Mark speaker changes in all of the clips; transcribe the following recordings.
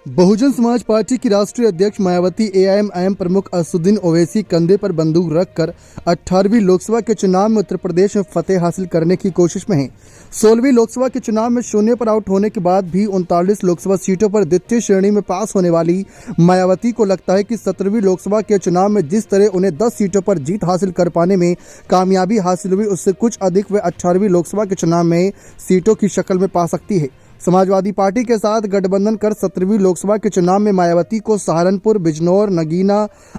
Speaker 1: Bahujan Samaj party की राष्ट्रीय अध्यक्ष मायावती एआईएमआईएम प्रमुख असदुद्दीन ओवैसी कंधे पर बंदूक रखकर 18वीं लोकसभा के चुनाव में उत्तर प्रदेश में फतेह हासिल करने की कोशिश में हैं। 16वीं लोकसभा के चुनाव में शून्य पर आउट होने के बाद भी 39 लोकसभा सीटों पर द्वितीय श्रेणी में पास होने वाली मायावती को लगता है कि 17वीं लोकसभा के चुनाव में जिस तरह उन्हें 10 सीटों पर जीत हासिल कर पाने में कामयाबी हासिल हुई, उससे कुछ अधिक वे 18वीं लोकसभा के चुनाव में सीटों की शक्ल में पा सकती है। समाजवादी पार्टी के साथ गठबंधन कर 17वीं लोकसभा के चुनाव में मायावती को सहारनपुर, बिजनौर, नगीना,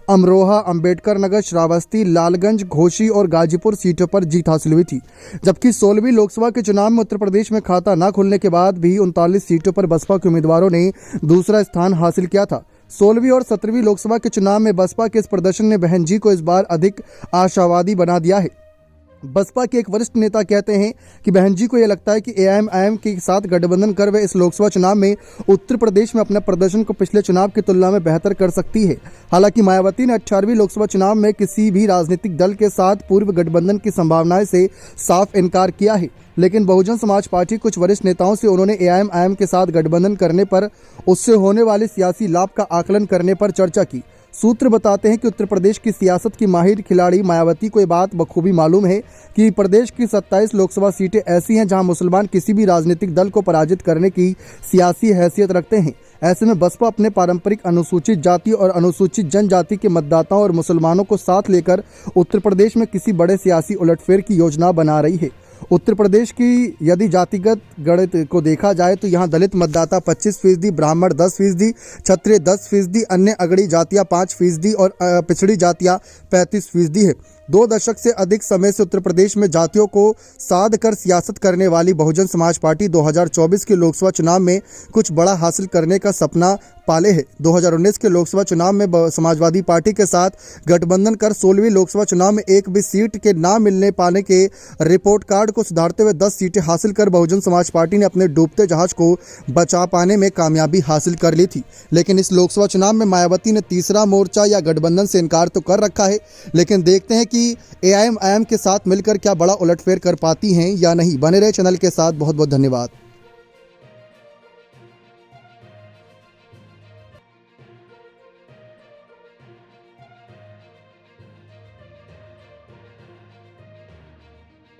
Speaker 1: अमरोहा, अंबेडकर नगर, श्रावस्ती, लालगंज, घोसी और गाजीपुर सीटों पर जीत हासिल हुई थी। जबकि 16वीं लोकसभा के चुनाव में उत्तर प्रदेश में खाता न खुलने के बाद भी 39 सीटों पर बसपा के उम्मीदवारों ने दूसरा स्थान हासिल किया था। 16वीं और 17वीं लोकसभा के चुनाव में बसपा के इस प्रदर्शन ने बहन जी को इस बार अधिक आशावादी बना दिया है। बसपा के एक वरिष्ठ नेता कहते हैं कि बहन जी को यह लगता है कि एआईएमआईएम के साथ गठबंधन कर वे इस लोकसभा चुनाव में उत्तर प्रदेश में अपने प्रदर्शन को पिछले चुनाव की तुलना में बेहतर कर सकती है। हालांकि मायावती ने 18वीं लोकसभा चुनाव में किसी भी राजनीतिक दल के साथ पूर्व गठबंधन की संभावनाएं से साफ इनकार किया है, लेकिन बहुजन समाज पार्टी कुछ वरिष्ठ नेताओं से उन्होंने एआईएमआईएम के साथ गठबंधन करने पर उससे होने वाले सियासी लाभ का आकलन करने पर चर्चा की। सूत्र बताते हैं कि उत्तर प्रदेश की सियासत की माहिर खिलाड़ी मायावती को ये बात बखूबी मालूम है कि प्रदेश की 27 लोकसभा सीटें ऐसी हैं जहां मुसलमान किसी भी राजनीतिक दल को पराजित करने की सियासी हैसियत रखते हैं। ऐसे में बसपा अपने पारंपरिक अनुसूचित जाति और अनुसूचित जनजाति के मतदाताओं और मुसलमानों को साथ लेकर उत्तर प्रदेश में किसी बड़े सियासी उलटफेर की योजना बना रही है। उत्तर प्रदेश की यदि जातिगत गणित को देखा जाए तो यहाँ दलित मतदाता 25%, ब्राह्मण 10%, क्षत्रिय 10%, अन्य अगड़ी जातियाँ 5% और पिछड़ी जातियाँ 35% है। 2 दशक से अधिक समय से उत्तर प्रदेश में जातियों को साध कर सियासत करने वाली बहुजन समाज पार्टी 2024 के लोकसभा चुनाव में कुछ बड़ा हासिल करने का सपना पाले है। 2019 के लोकसभा चुनाव में समाजवादी पार्टी के साथ गठबंधन कर 16वीं लोकसभा चुनाव में एक भी सीट के ना मिलने पाने के रिपोर्ट कार्ड को सुधारते हुए 10 सीटें हासिल कर बहुजन समाज पार्टी ने अपने डूबते जहाज को बचा पाने में कामयाबी हासिल कर ली थी। लेकिन इस लोकसभा चुनाव में मायावती ने तीसरा मोर्चा या गठबंधन से इनकार तो कर रखा है, लेकिन देखते हैं कि एआईएमआईएम के साथ मिलकर क्या बड़ा उलटफेर कर पाती हैं या नहीं। बने रहे चैनल के साथ। बहुत बहुत धन्यवाद।